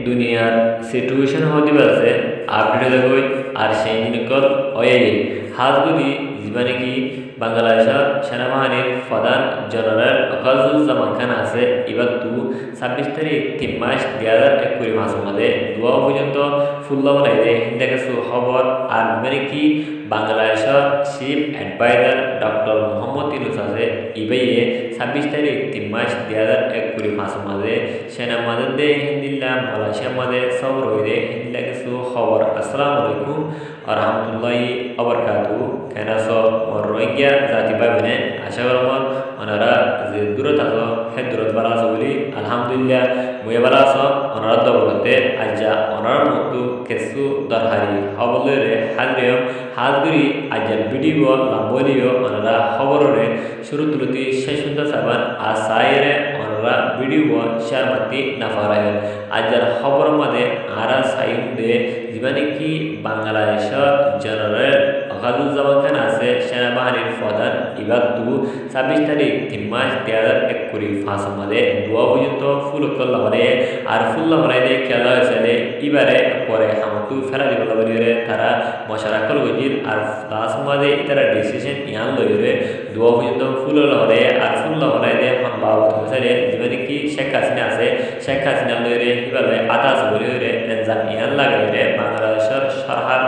দুনিয়ার সিচুয়েশন হতে পারছে আপডেট হয়ে আর সেই দিনকল হয়ে হাজগুলি যিমানে কি বাংলাদেশের সেনাবাহিনীর প্রধান জেনারেল ওয়াকারুজ্জামান খান আছে এবার 26 তারিখ 3 মাস 2021 মাসের মধ্যে দুয়া পর্যন্ত ফুল্লা বলাইলে দেখেছো খবর আর যিমানে কি বাংলাদেশের chief adviser doctor Mohammad Yunus আছে ইবাইয়ে 26 তারিখ 3 মাস 2021 মাসের মধ্যে সেনা মাঝে হিন্দিল্লা মালয়েশিয়া মাঝে সব রইলে হিন্দিল্লা কিছু খবর আসসালামু আলাইকুম আরহামতুল্লাহি আবরকাতু কেন সব রোহিঙ্গা জাতি পাবেন আশা করব ওনারা যে দূরত আছো হে দূরত বালা আছো বলি আলহামদুলিল্লাহ মই বালা আছো ওনারা দবলতে আজা ওনার মতো কিছু দরকারি খবরে হাজরিও হাজগুড়ি আজার ভিডিও লাম্বলিও ওনারা খবরে শুরু তুলতে শেষ সুন্দর সাবান আর সাইরে ওনারা ভিডিও শেয়ার মাতি নাফারায় আজার খবর মধ্যে আরা সাইম দে যিমানে কি বাংলাদেশের জেনারেল ওয়াকারুজ্জামান খান আছে সেনাবাহিনীর প্রধান এবার 26 তারিখ 3 মাস 2021 ফাঁসের মধ্যে দুয়া পর্যন্ত ফুল করলা হলে আর ফুল্লা হলে খেলা হয়েছে এবারে পরে হামতু ফেরা দিব বলিরে তারা মশারাকল গজির আর লাস্ট মাঝে তারা ডিসিশন ইয়ান লইরে দুয়া পর্যন্ত ফুল হলে আর ফুল্লা হলে এখন বাবু হয়েছে যিমানে কি শেখ হাসিনা আছে শেখ হাসিনা লইরে এবারে আতাস বলিরে এনজাম ইয়ান লাগাইরে বাংলাদেশের সরকার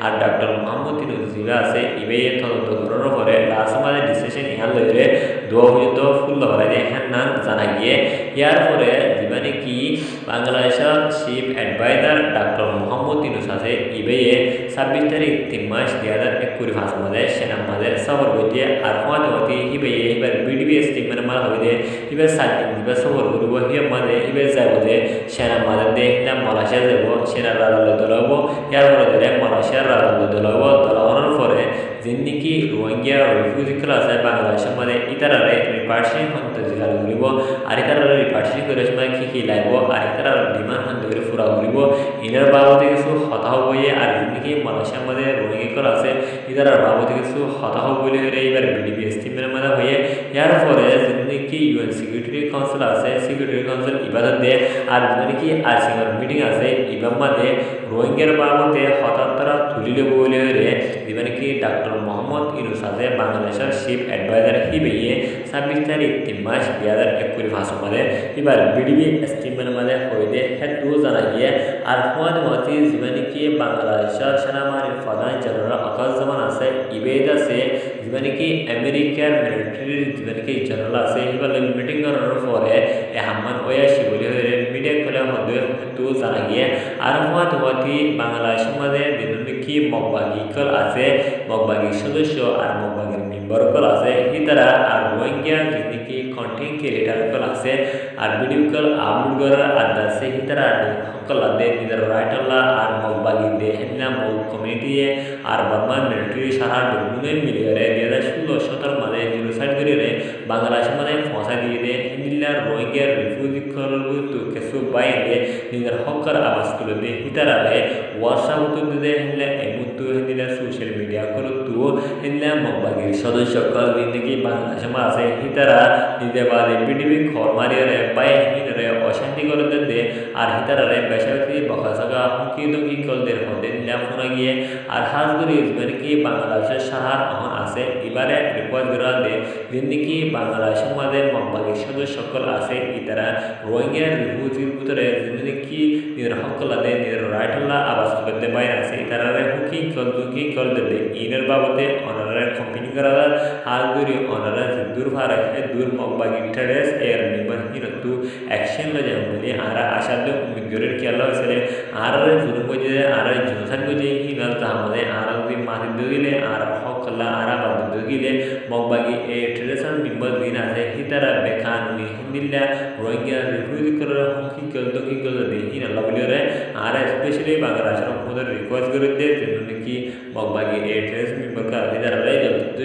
আর ডক্টর মোহাম্মদ ইউনূস আছে ইবে তদন্ত করার পরে লাস্ট মাঝে ডিসিশন ইয়ান লইরে দুয়া পর্যন্ত ফুল হলে হ্যান জানা গিয়ে ইয়ার পরে যিমানে কি বাংলাদেশের chief adviser doctor Mohammad Yunus আছে ইবে 26 তারিখ 3 মাস 2021 মাসের মধ্যে সেনা মাঝে সফর করতে আর ফাঁতি হিবে এবার বিডিবিএস টিমের মাল হবে এবার 7 দিন এবার সফর করব হিয়ে মাঝে এবার যাব যে সেনা মাঝে দেখতে মালয়েশিয়া যাব সেনা রাজলে দলাব ইয়ার পরে মালয়েশিয়ার রাজলে দলাব দলানোর পরে যিনি রোহিঙ্গা রিফিউজি আছে বাংলাদেশের মধ্যে ইতারারে রিপার্টিশন হতে জিলা ঘুরিব আর ইতারারে রিপার্টিশন করে সময় কি লাগব আর ইতারার ডিমান্ড হতে করে পুরা ঘুরিব ইনার বাবদে কিছু হতা হবয়ে আর যিনি মালয়েশিয়ার মধ্যে রোহিঙ্গা আছে ইতারার বাবদে কিছু হতা হব বলে এবার বিডিবিএস টিমের মধ্যে হয়ে ইয়ার পরে যিনি ইউএন সিকিউরিটি কাউন্সিল আছে সিকিউরিটি কাউন্সিল ইবাদত দে আর যিনি আইসিআর মিটিং আছে ইবার মধ্যে রোহিঙ্গার বাবদে হতান্তরা তুলিলে বলে যিনি ডক্টর মোহাম্মদ ইউনূস আছে বাংলাদেশের চিফ অ্যাডভাইজার হিবে 26 তারিখ 3 মাস 2021 মাসের মধ্যে এবার বিডিবি স্টিমের মধ্যে হইলে হেতু জানা গিয়ে আর ফাঁতি যিনি বাংলাদেশের সেনাবাহিনীর প্রধান জেনারেল ওয়াকারুজ্জামান আছে ইবেদ আছে যিনি আমেরিকার মিলিটারির যিনি জেনারেল আছে এবার মিটিং করার পরে হাম্মান ওয়াসি বলে মিডিয়া খোলা হতে হেতু জানা গিয়ে আর ফাঁতি বাংলাদেশের মধ্যে যিনি মগবাগিকল আছে মগবাগির সদস্য আর মগবাগির মেম্বারকল আছে ইতারা আর রোহিঙ্গা যিনি কন্টেন্ট ক্রিয়েটারকল আছে আর ভিডিওকল আপলোড করার আদা আছে ইতারা সকল আদে নিজের রাইটল্লা আর মগবাগি দে হেনা মগ কমিউনিটি আর বর্মান মিলিটারি সাহার বিভিন্ন মিলিয়রে 2016-17 মাঝে জিনোসাইড করে বাংলাদেশের মধ্যে ফসা দিয়ে দে হিন্দিল্লার রোহিঙ্গা রিফিউজি তো কিছু বাইরে নিজের হকর আবাস তুলে দে ইতারারে হোয়াটসঅ্যাপ উত্তর দিতে হেনলে এমুত্তু হেনদিলা সোশ্যাল মিডিয়া করো তো হেনলে মগবাগির সদস্য কল দিনকি বাংলাদেশের আছে হিতারা নিজে বাদে বিডিবি খর মারিয়ারে বাই হিনরে অশান্তি করে দে আর হিতারারে বেসাকি বকাসাগা হুমকি দুকি কলদের মধ্যে নিলা ফোনা গিয়ে আর হাজগুড়ি যিনি বাংলাদেশের সাহার অহন আছে এবারে রিপোর্ট করা দে যিনি বাংলাদেশের মধ্যে মগবাগির সদস্য সকল আছে ইতারা রোহিঙ্গা রিফিউজির ভিতরে যিনি নিজের হকল আদে নিজের রাইটল্লা আবাস করতে বাইরে আছে ইতারারে হুকি কল দুকি কল দে ইনের বাবদে অনারে কম্পিনি করা হাজগুড়ি অনারা দূর ভারে দূর মগবাগি ট্রেডার্স এর নিবন হিরতু অ্যাকশন লজে বলি আর আশাদ মিগরের খেলা হয়েছিল আর জুলুম করে আর জুনসান করে হিনাল তাহলে আর যদি মারি দিলে আর হকলা আর বাদ দিলে মগবাগি এ ট্রেডার্স মেম্বার দিন আছে হিতারা বেকানুনি হিন্দিল্লা রোহিঙ্গা রিফিউজি করে হুকি কল দুকি কল দে হিনাল বলি আর স্পেশালি বাংলাদেশের মধ্যে রিকোয়েস্ট করে দে কি মগবাগি এ ট্রেডার্স মেম্বার কা হিতারা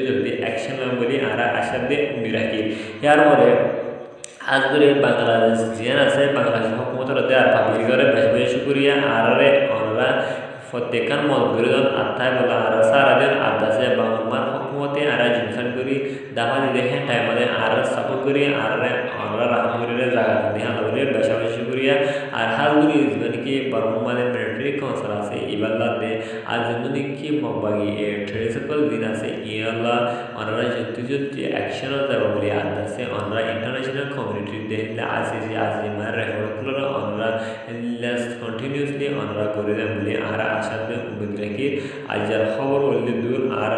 জলদি অ্যাকশন বলি আর আশাদ দে মিরাকি ইয়ার পরে আজ করে বাংলাদেশ জিয়ান আছে বাংলাদেশ হুকুমতের আর পাবলিক করে বেশ বেশ শুক্রিয়া আর ওনারা প্রত্যেকখান মত বিরোধন আত্মায় বলা আর সারাদিন আদাসে বাংলার হুকুমত হুকুমতে আর জিনসান করি দাফা দিলে হ্যাঁ টাইম আমাদের আর সাপোর্ট করি আর আমরা রাহাম করিলে জায়গা দিলে আমাদের বেশাবেশি করিয়া আর হালগুলি মানে কি বর্মাদের মিলিটারি কাউন্সিল আছে ইবাল্লাতে আর যেমনি কি মগবাগি ট্রেডিশনাল দিন আছে ইয়াল্লাহ ওনারা যুদ্ধ অ্যাকশনও যাব বলে আছে ওনারা ইন্টারন্যাশনাল কমিউনিটিতে আছে যে আছে মানে রেকর্ডগুলো ওনারা কন্টিনিউসলি ওনারা করে দেন বলে আর আশাতে উম্মত রাখি আর যার খবর বললে দূর আর